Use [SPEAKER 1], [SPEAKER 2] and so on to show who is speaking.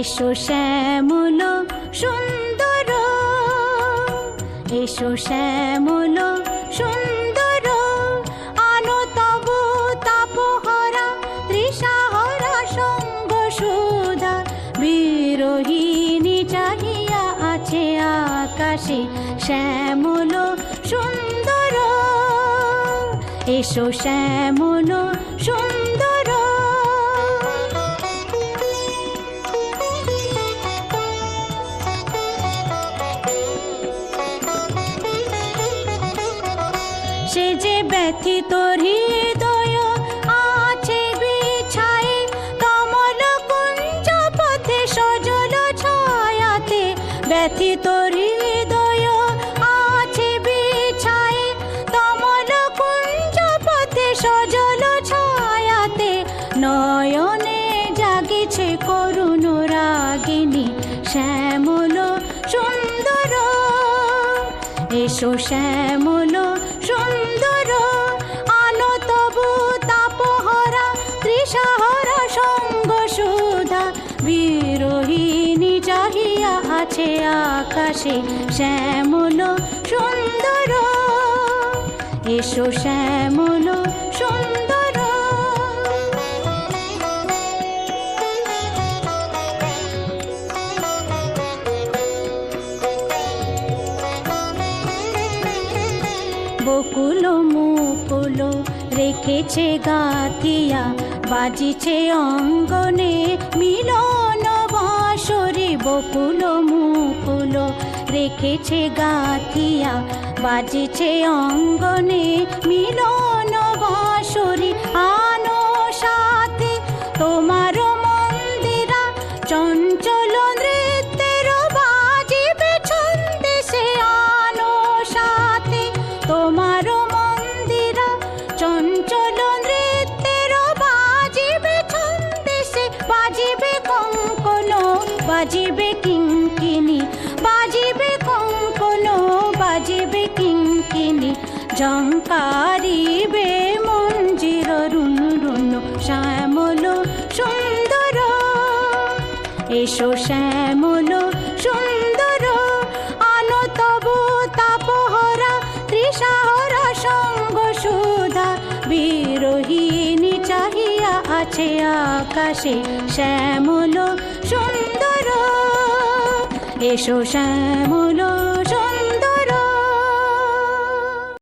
[SPEAKER 1] এসো শ্যামল সুন্দর, এসো শ্যামল সুন্দর, আনো তব তাপহরা তৃষাহরা সঙ্গ সুধা। বিরোহিণী চাহিয়া আছে আকাশে শ্যামল সুন্দর, এসো শ্যামল সুন্দর। সে যে ব্যথিত হৃদয় আছে বিছায়ে, কমল কুঞ্জ পথে সজল ছায়াতে। ব্যথিত হৃদয় আছে বিছায়ে, কমল কুঞ্জ পথে সজল ছায়াতে। নয়নে জাগিছে করুণ রাগিনী শ্যামল সুন্দর, এসো শ্যামল সুন্দর, আনো তবু তাপহরা তৃষাহরা সঙ্গ সুধা। বিরোহিণী চাহিয়া আছে আকাশে শ্যামল সুন্দর, এসো শ্যামল সুন্দর। বকুল মুকুল রেখেছে গাথিয়া, বাজিছে অঙ্গনে মিলন বাঁশরি। বকুল মুকুল রেখেছে গাথিয়া, বাজিছে অঙ্গনে মিলন বাঁশরি। আনো সাথে তোমার মন্দিরা, চঞ্চল নৃত্যের বাজিবে ছন্দে সে। আনো সাথে তোমার মন্দিরা, চঞ্চল নৃত্যের বাজিবে ছন্দে সে। বাজিবে কঙ্কন, বাজিবে কিঙ্কিনি, বাজিবে কঙ্কন, বাজিবে কিঙ্কিনি। ঝঙ্কারিবে মঞ্জির রুন রুন শ্যামল সুন্দর, এসো শ্যামল সুন্দর, আনো তবু তাপহরা তৃষাহরা সঙ্গ সুধা। বিরোহিণী চাহিয়া আছে আকাশে শ্যামল সুন্দর, এসো শ্যামল